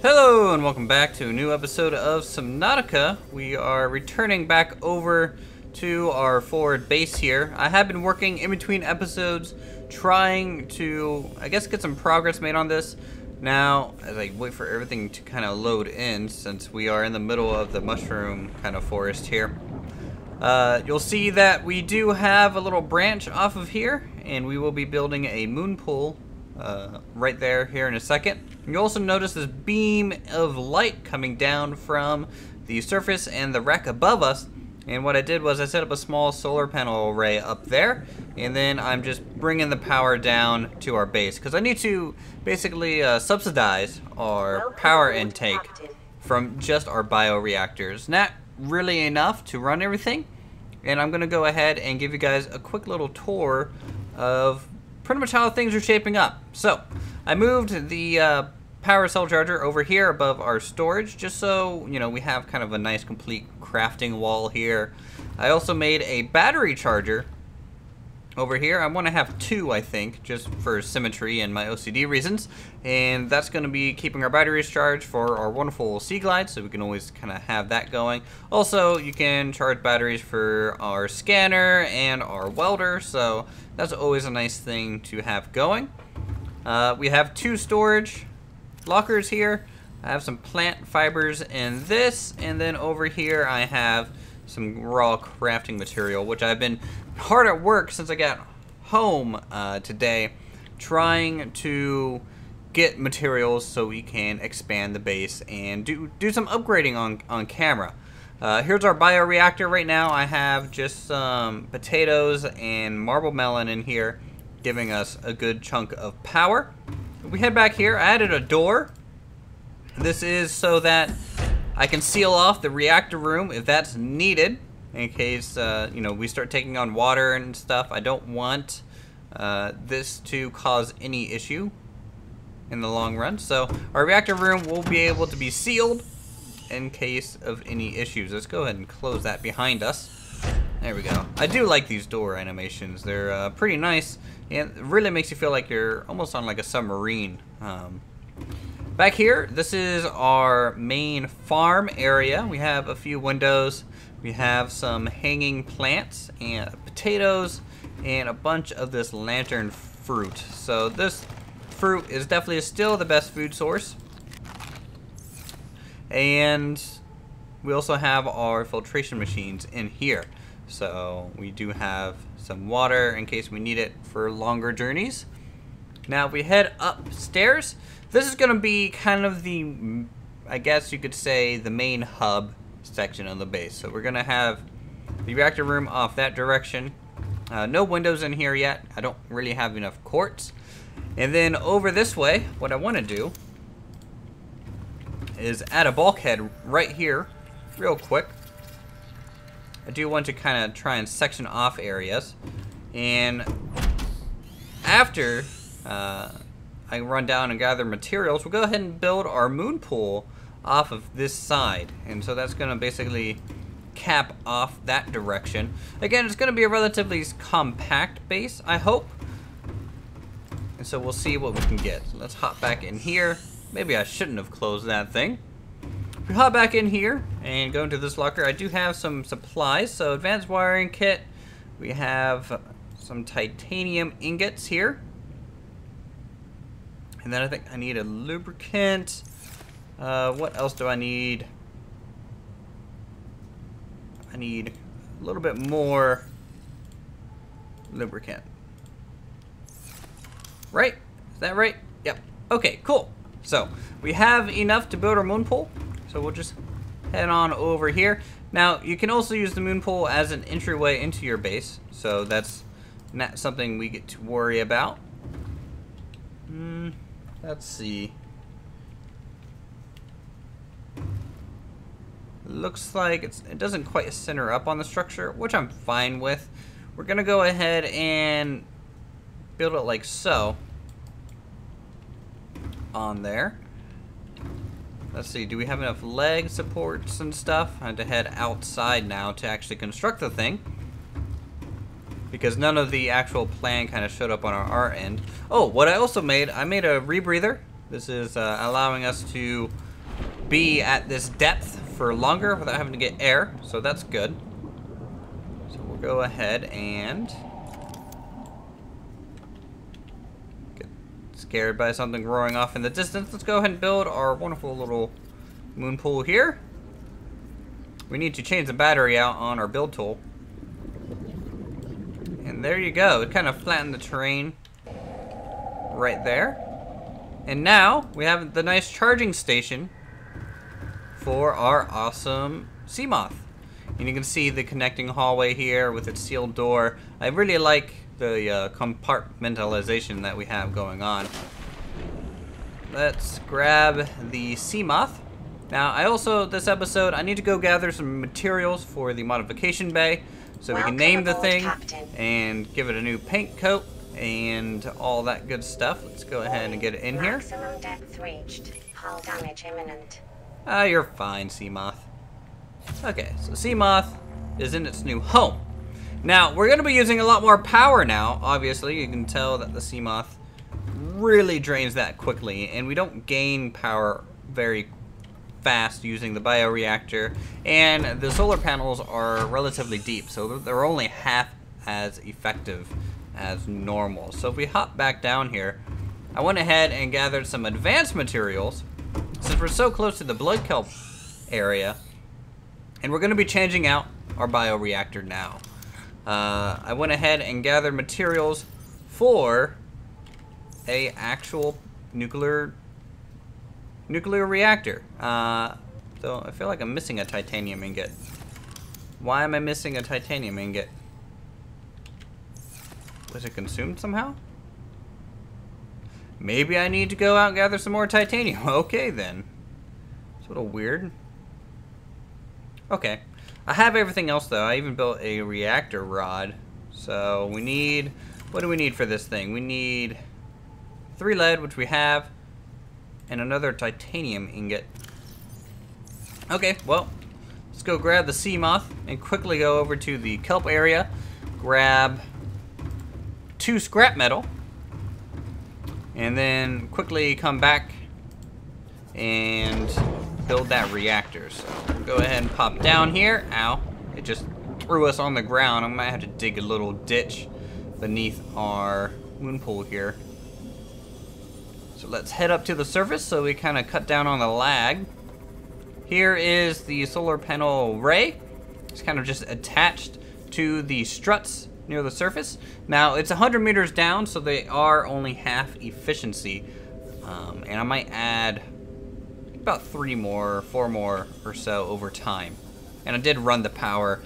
Hello and welcome back to a new episode of Subnautica. We are returning back over to our forward base here. I have been working in between episodes trying to, I guess, get some progress made on this. Now, as I wait for everything to kind of load in, since we are in the middle of the mushroom kind of forest here, you'll see that we do have a little branch off of here, and we will be building a moon pool right there here in a second. You also notice this beam of light coming down from the surface and the wreck above us. And what I did was I set up a small solar panel array up there, and then I'm just bringing the power down to our base because I need to basically subsidize our power intake from just our bioreactors. Not really enough to run everything, and I'm gonna go ahead and give you guys a quick little tour of pretty much how things are shaping up. So I moved the power cell charger over here above our storage just so we have kind of a nice complete crafting wall here. I also made a battery charger over here. I want to have two, I think, just for symmetry and my OCD reasons, and that's going to be keeping our batteries charged for our wonderful Sea Glide, so we can always kind of have that going. Also, you can charge batteries for our scanner and our welder, so that's always a nice thing to have going. We have two storage lockers here. I have some plant fibers in this, and then over here I have some raw crafting material, which I've been hard at work since I got home today, trying to get materials so we can expand the base and do some upgrading on camera. Here's our bioreactor right now. I have just some potatoes and marble melon in here, giving us a good chunk of power. We head back here. I added a door. This is so that I can seal off the reactor room if that's needed, in case we start taking on water and stuff. I don't want this to cause any issue in the long run. So our reactor room will be able to be sealed in case of any issues. Let's go ahead and close that behind us. There we go. I do like these door animations. They're pretty nice, and it really makes you feel like you're almost on like a submarine. Back here, this is our main farm area. We have a few windows. We have some hanging plants and potatoes and a bunch of this lantern fruit. So this fruit is definitely still the best food source. And we also have our filtration machines in here. So we do have some water in case we need it for longer journeys. Now if we head upstairs, this is going to be kind of the, I guess you could say, the main hub section of the base. So we're going to have the reactor room off that direction. No windows in here yet. I don't really have enough quartz. And then over this way, what I want to do is add a bulkhead right here real quick. I do want to kind of try and section off areas, and after I run down and gather materials, we'll go ahead and build our moon pool off of this side, and so that's going to basically cap off that direction. Again, it's going to be a relatively compact base, I hope, and so we'll see what we can get. So let's hop back in here. Maybe I shouldn't have closed that thing. We hop back in here and go into this locker. I do have some supplies. So advanced wiring kit. We have some titanium ingots here. And then I think I need a lubricant. What else do I need? I need a little bit more lubricant. Right? Is that right? Yep. Okay, cool. So we have enough to build our moon pool. So we'll just head on over here. Now, you can also use the moon pool as an entryway into your base. So that's not something we get to worry about. Let's see. Looks like it doesn't quite center up on the structure, which I'm fine with. We're going to go ahead and build it like so. On there. Let's see, do we have enough leg supports and stuff? I had to head outside now to actually construct the thing, because none of the actual plan kind of showed up on our end. Oh, what I also made, I made a rebreather. This is allowing us to be at this depth for longer without having to get air, so that's good. So we'll go ahead and get scared by something roaring off in the distance. Let's go ahead and build our wonderful little moon pool here. We need to change the battery out on our build tool. And there you go. It kind of flattened the terrain right there. And now we have the nice charging station for our awesome Seamoth. And you can see the connecting hallway here with its sealed door. I really like the compartmentalization that we have going on. Let's grab the Seamoth. Now, I also, this episode, I need to go gather some materials for the modification bay so we can name the thing and give it a new paint coat and all that good stuff. Let's go ahead and get it in here. Maximum depth reached. Hull damage imminent. Ah, you're fine, Seamoth. Okay, so Seamoth is in its new home. Now, we're going to be using a lot more power now, obviously. You can tell that the Seamoth really drains that quickly, and we don't gain power very fast using the bioreactor, and the solar panels are relatively deep, so they're only half as effective as normal. So if we hop back down here, I went ahead and gathered some advanced materials since we're so close to the blood kelp area, and we're going to be changing out our bioreactor now. I went ahead and gathered materials for a actual nuclear reactor. So I feel like I'm missing a titanium ingot. Why am I missing a titanium ingot? Was it consumed somehow? Maybe I need to go out and gather some more titanium. Okay then. It's a little weird. Okay. I have everything else though. I even built a reactor rod. So we need, what do we need for this thing? We need 3 lead, which we have, and another titanium ingot. Okay, well, let's go grab the Seamoth and quickly go over to the kelp area, grab 2 scrap metal, and then quickly come back and build that reactor. So we'll go ahead and pop down here. Ow, it just threw us on the ground. I might have to dig a little ditch beneath our moon pool here. So let's head up to the surface so we kind of cut down on the lag. Here is the solar panel array. It's kind of just attached to the struts near the surface. Now it's 100 meters down, so they are only half efficiency. And I might add about 4 more or so over time. And I did run the power,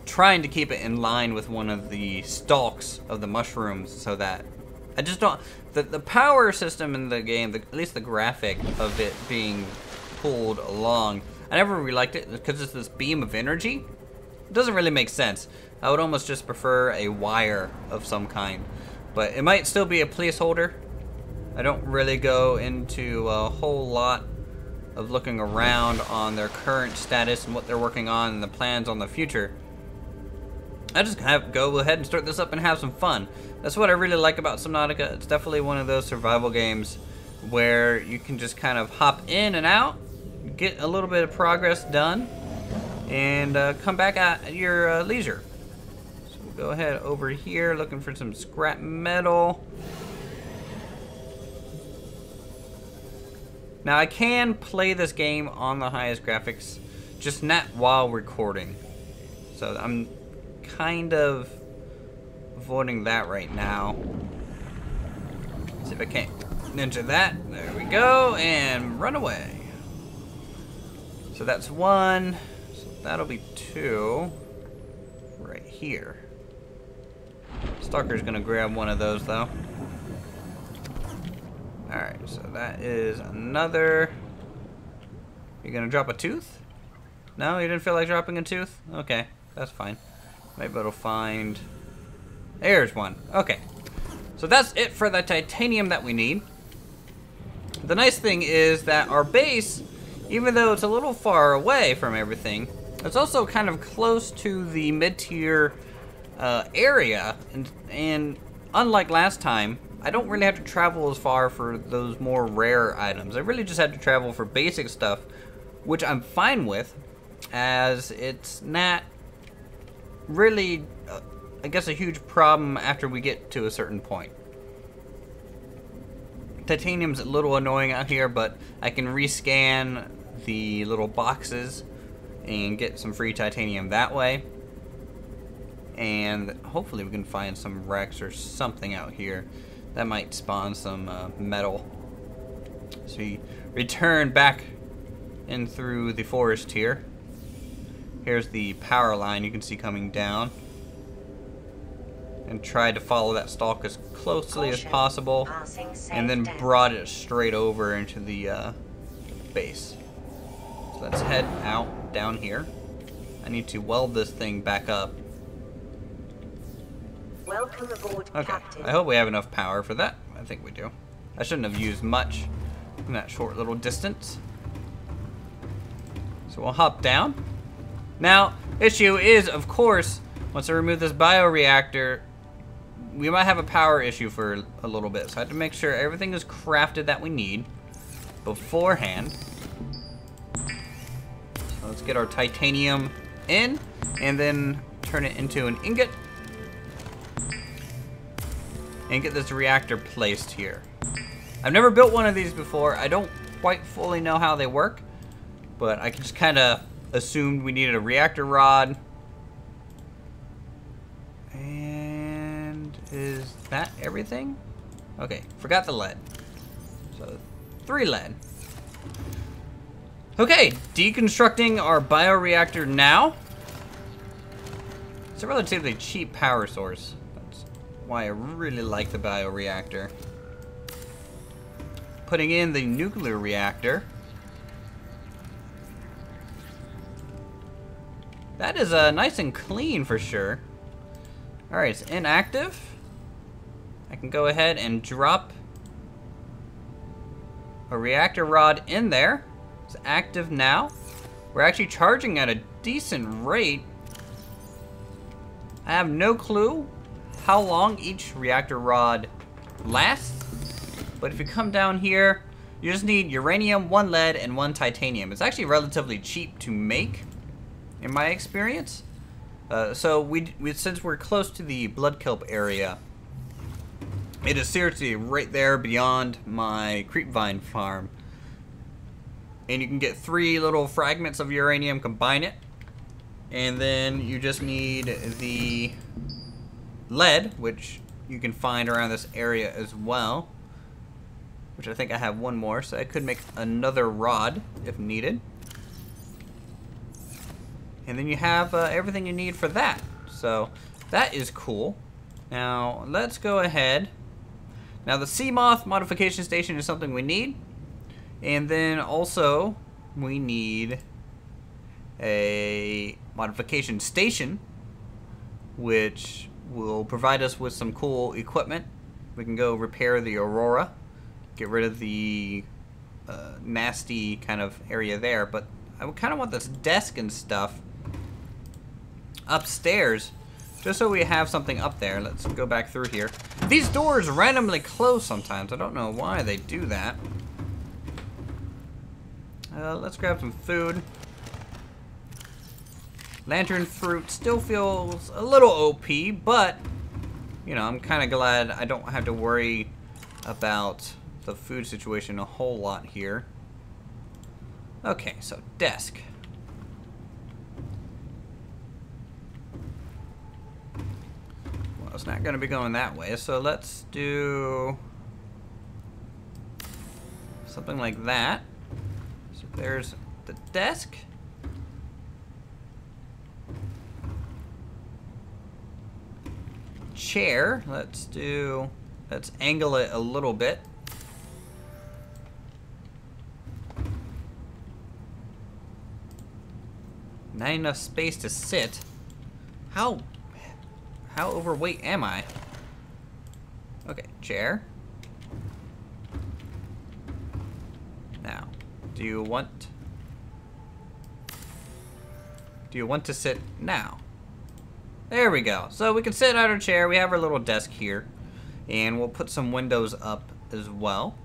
trying to keep it in line with one of the stalks of the mushrooms so that I just don't, the power system in the game, at least the graphic of it being pulled along, I never really liked it because it's this beam of energy. It doesn't really make sense. I would almost just prefer a wire of some kind, but it might still be a placeholder. I don't really go into a whole lot of looking around on their current status and what they're working on and the plans on the future. I just go ahead and start this up and have some fun. That's what I really like about Subnautica. It's definitely one of those survival games where you can just kind of hop in and out, get a little bit of progress done, and come back at your leisure. So we'll go ahead over here looking for some scrap metal. Now I can play this game on the highest graphics, just not while recording. So I'm kind of avoiding that right now. See if I can't ninja that. There we go, and run away. So that's 1. So that'll be 2 right here. Stalker's gonna grab one of those though. Alright, so that is another. You gonna drop a tooth? No, you didn't feel like dropping a tooth? Okay, that's fine. Maybe it'll find. There's one. Okay. So that's it for the titanium that we need. The nice thing is that our base, even though it's a little far away from everything, it's also kind of close to the mid-tier area. And unlike last time, I don't really have to travel as far for those more rare items. I really just had to travel for basic stuff, which I'm fine with, as it's not really, I guess, a huge problem after we get to a certain point. Titanium's a little annoying out here, but I can rescan the little boxes and get some free titanium that way. And hopefully we can find some wrecks or something out here that might spawn some metal. So we return back in through the forest here. Here's the power line you can see coming down. And try to follow that stalk as closely as possible. And then brought it straight over into the base. So let's head out down here. I need to weld this thing back up. Welcome aboard, Okay, Captain. I hope we have enough power for that. I think we do. I shouldn't have used much in that short little distance. So we'll hop down. Now, issue is, of course, once I remove this bioreactor, we might have a power issue for a little bit. So I have to make sure everything is crafted that we need beforehand. So let's get our titanium in and then turn it into an ingot. And get this reactor placed here. I've never built one of these before. I don't quite fully know how they work, but I just kind of assumed we needed a reactor rod. And is that everything? Okay, forgot the lead. So 3 lead. Okay, deconstructing our bioreactor now. It's a relatively cheap power source. Why I really like the bioreactor. Putting in the nuclear reactor. That is nice and clean for sure. Alright, it's inactive. I can go ahead and drop a reactor rod in there. It's active now. We're actually charging at a decent rate. I have no clue how long each reactor rod lasts, but if you come down here, you just need uranium, 1 lead, and 1 titanium. It's actually relatively cheap to make, in my experience. So we since we're close to the blood kelp area, it is seriously right there beyond my creepvine farm, and you can get 3 little fragments of uranium, combine it, and then you just need the lead, which you can find around this area as well, which I think I have 1 more, so I could make another rod if needed. And then you have everything you need for that. So that is cool. Now let's go ahead. Now the Seamoth modification station is something we need, and then also we need a modification station, which will provide us with some cool equipment. We can go repair the Aurora, get rid of the nasty kind of area there, but I kind of want this desk and stuff upstairs, just so we have something up there. Let's go back through here. These doors randomly close sometimes. I don't know why they do that. Let's grab some food. Lantern fruit still feels a little OP, but, you know, I'm kind of glad I don't have to worry about the food situation a whole lot here. Okay, so desk. Well, it's not going to be going that way, so let's do something like that. So there's the desk. Chair, let's angle it a little bit. Not enough space to sit. How overweight am I? Okay, chair. Now, do you want to sit now? There we go. So we can sit at our chair. We have our little desk here. And we'll put some windows up as well.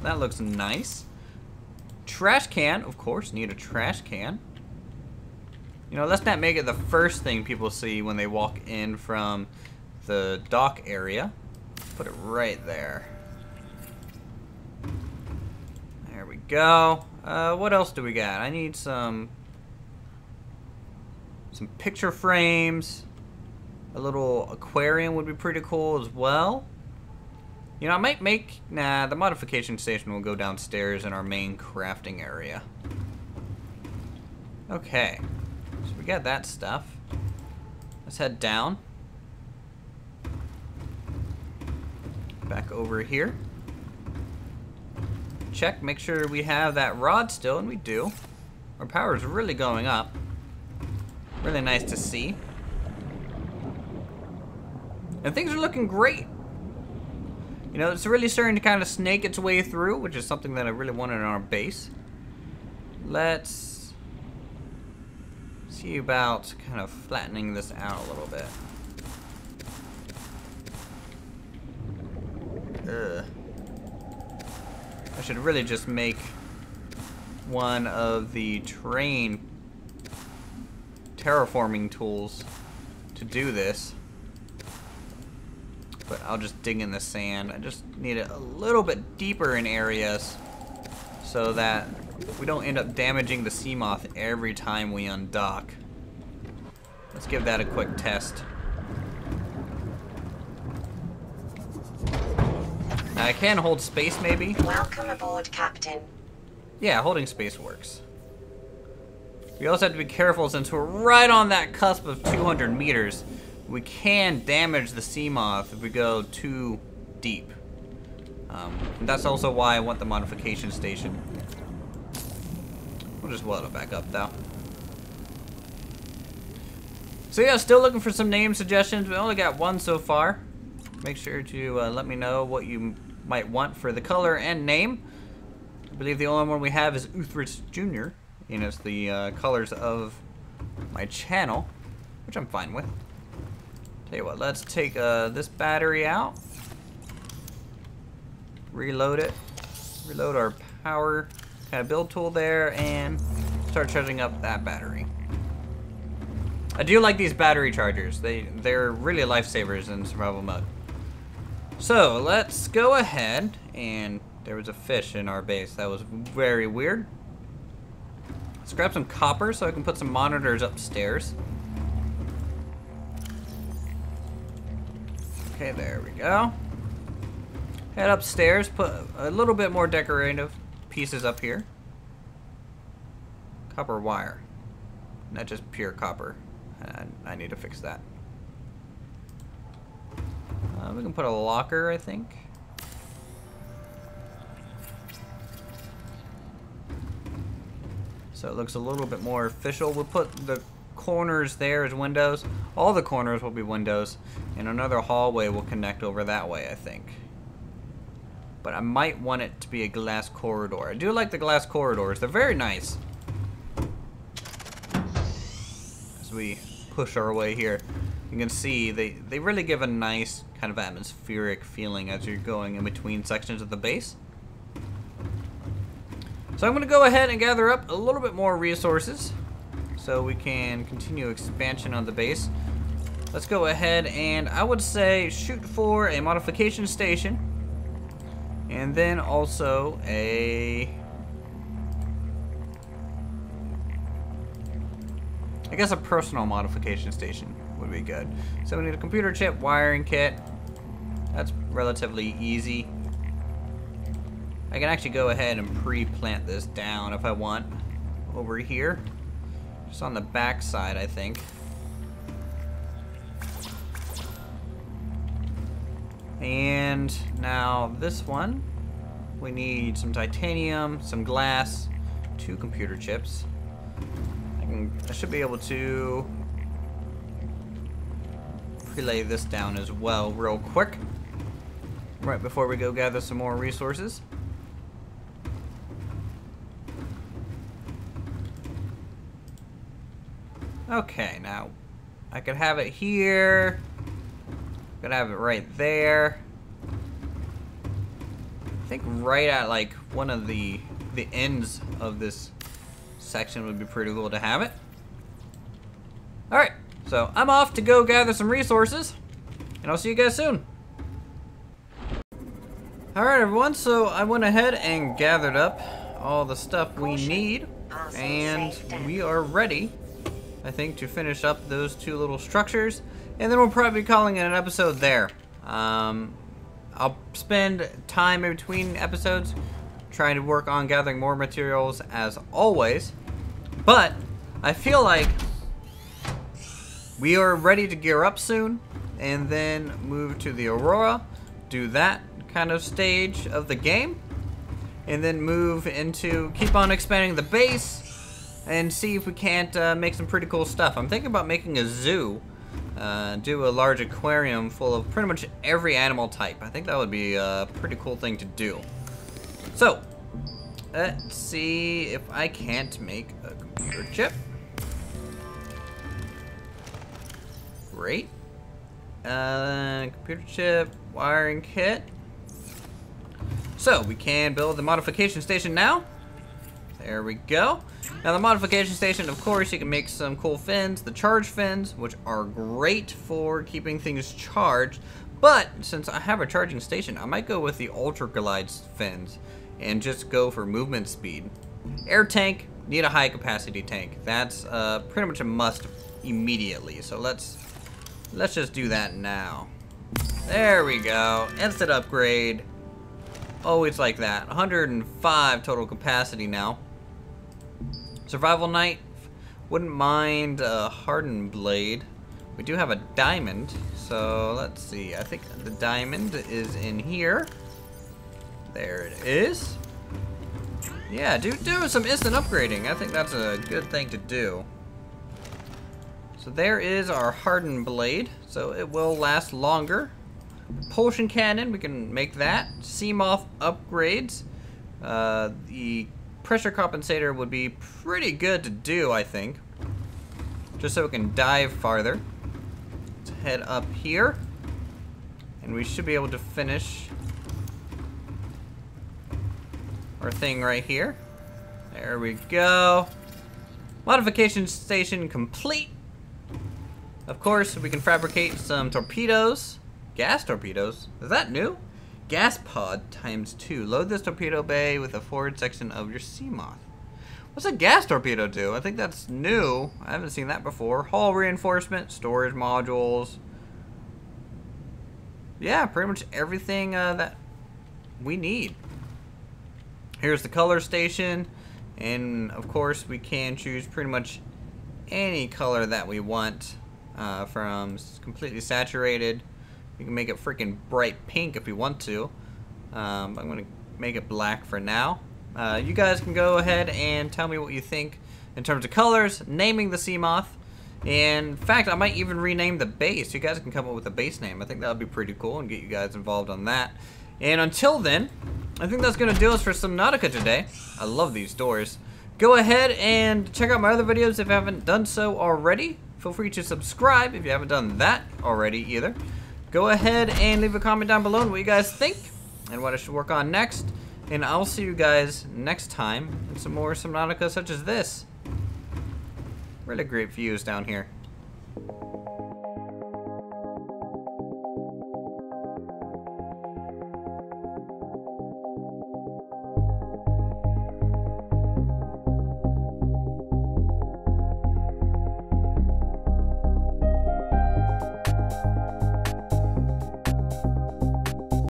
That looks nice. Trash can, of course, need a trash can. You know, let's not make it the first thing people see when they walk in from the dock area. Put it right there. There we go. What else do we got? I need some picture frames. A little aquarium would be pretty cool as well. You know, I might make... Nah, the modification station will go downstairs in our main crafting area. Okay. So we got that stuff. Let's head down. Back over here. Check, make sure we have that rod still, and we do. Our power is really going up. Really nice to see. And things are looking great. You know, it's really starting to kind of snake its way through, which is something that I really wanted on our base. Let's see about kind of flattening this out a little bit. Ugh. I should really just make one of the terraforming tools to do this. But I'll just dig in the sand. I just need it a little bit deeper in areas so that we don't end up damaging the Seamoth every time we undock. Let's give that a quick test. Now I can hold space maybe. Welcome aboard, Captain. Yeah, holding space works. We also have to be careful since we're right on that cusp of 200 meters. We can damage the Seamoth if we go too deep. And that's also why I want the modification station. We'll just weld it back up though. So yeah, still looking for some name suggestions. We only got one so far. Make sure to let me know what you might want for the color and name. I believe the only one we have is Uthris Jr. And it's the colors of my channel, which I'm fine with. Tell you what, let's take this battery out. Reload it. Reload our power kind of build tool there and start charging up that battery. I do like these battery chargers. They're really lifesavers in survival mode. So let's go ahead, and there was a fish in our base. That was very weird. Let's grab some copper so I can put some monitors upstairs. Okay, there we go. Head upstairs, put a little bit more decorative pieces up here. Copper wire, not just pure copper. I need to fix that. We can put a locker, I think. So it looks a little bit more official. We'll put the corners there as windows. All the corners will be windows, and another hallway will connect over that way, I think. But I might want it to be a glass corridor. I do like the glass corridors. They're very nice. As we push our way here, you can see they really give a nice kind of atmospheric feeling as you're going in between sections of the base. So I'm going to go ahead and gather up a little bit more resources so we can continue expansion on the base. Let's go ahead and I would say shoot for a modification station, and then also I guess a personal modification station would be good. So we need a computer chip, wiring kit. That's relatively easy. I can actually go ahead and pre-plant this down if I want over here. Just on the back side, I think. And now this one, we need some titanium, some glass, 2 computer chips. I should be able to pre-lay this down as well real quick, right before we go gather some more resources. Okay, now I could have it here. Gonna have it right there. I think right at like one of the ends of this section would be pretty cool to have it. Alright, so I'm off to go gather some resources, and I'll see you guys soon. Alright everyone, so I went ahead and gathered up all the stuff we need, and we are ready, I think, to finish up those two little structures, and then we'll probably be calling it an episode there. I'll spend time in between episodes trying to work on gathering more materials as always, but I feel like we are ready to gear up soon and then move to the Aurora, do that kind of stage of the game, and then move into keep on expanding the base and see if we can't make some pretty cool stuff. I'm thinking about making a zoo. Do a large aquarium full of pretty much every animal type. I think that would be a pretty cool thing to do. So, let's see if I can't make a computer chip. Great. Computer chip, wiring kit. So, we can build the modification station now. There we go. Now the modification station, of course, you can make some cool fins, the charge fins, which are great for keeping things charged. But since I have a charging station, I might go with the Ultra Glide fins and just go for movement speed. Air tank, need a high capacity tank. That's pretty much a must immediately. So let's just do that now. There we go. Instant upgrade. Always like that. 105 total capacity now. Survival knife, wouldn't mind a hardened blade. We do have a diamond, so let's see. I think the diamond is in here. There it is. Yeah, do some instant upgrading. I think that's a good thing to do. So there is our hardened blade, so it will last longer. Propulsion cannon, we can make that. Seamoth upgrades. The pressure compensator would be pretty good to do, I think. Just so it can dive farther. Let's head up here. And we should be able to finish our thing right here. There we go. Modification station complete. Of course, we can fabricate some torpedoes. Gas torpedoes. Is that new? Gas pod ×2. Load this torpedo bay with a forward section of your Seamoth. What's a gas torpedo do? I think that's new. I haven't seen that before. Hull reinforcement, storage modules. Yeah, pretty much everything that we need. Here's the color station. And of course, we can choose pretty much any color that we want, from completely saturated. You can make it freaking bright pink if you want to. I'm going to make it black for now. You guys can go ahead and tell me what you think in terms of colors, naming the Seamoth. And in fact, I might even rename the base. You guys can come up with a base name. I think that would be pretty cool and get you guys involved on that. And until then, I think that's going to do us for Subnautica today. I love these doors. Go ahead and check out my other videos if you haven't done so already. Feel free to subscribe if you haven't done that already either. Go ahead and leave a comment down below on what you guys think and what I should work on next. And I'll see you guys next time in some more Subnautica such as this. Really great views down here.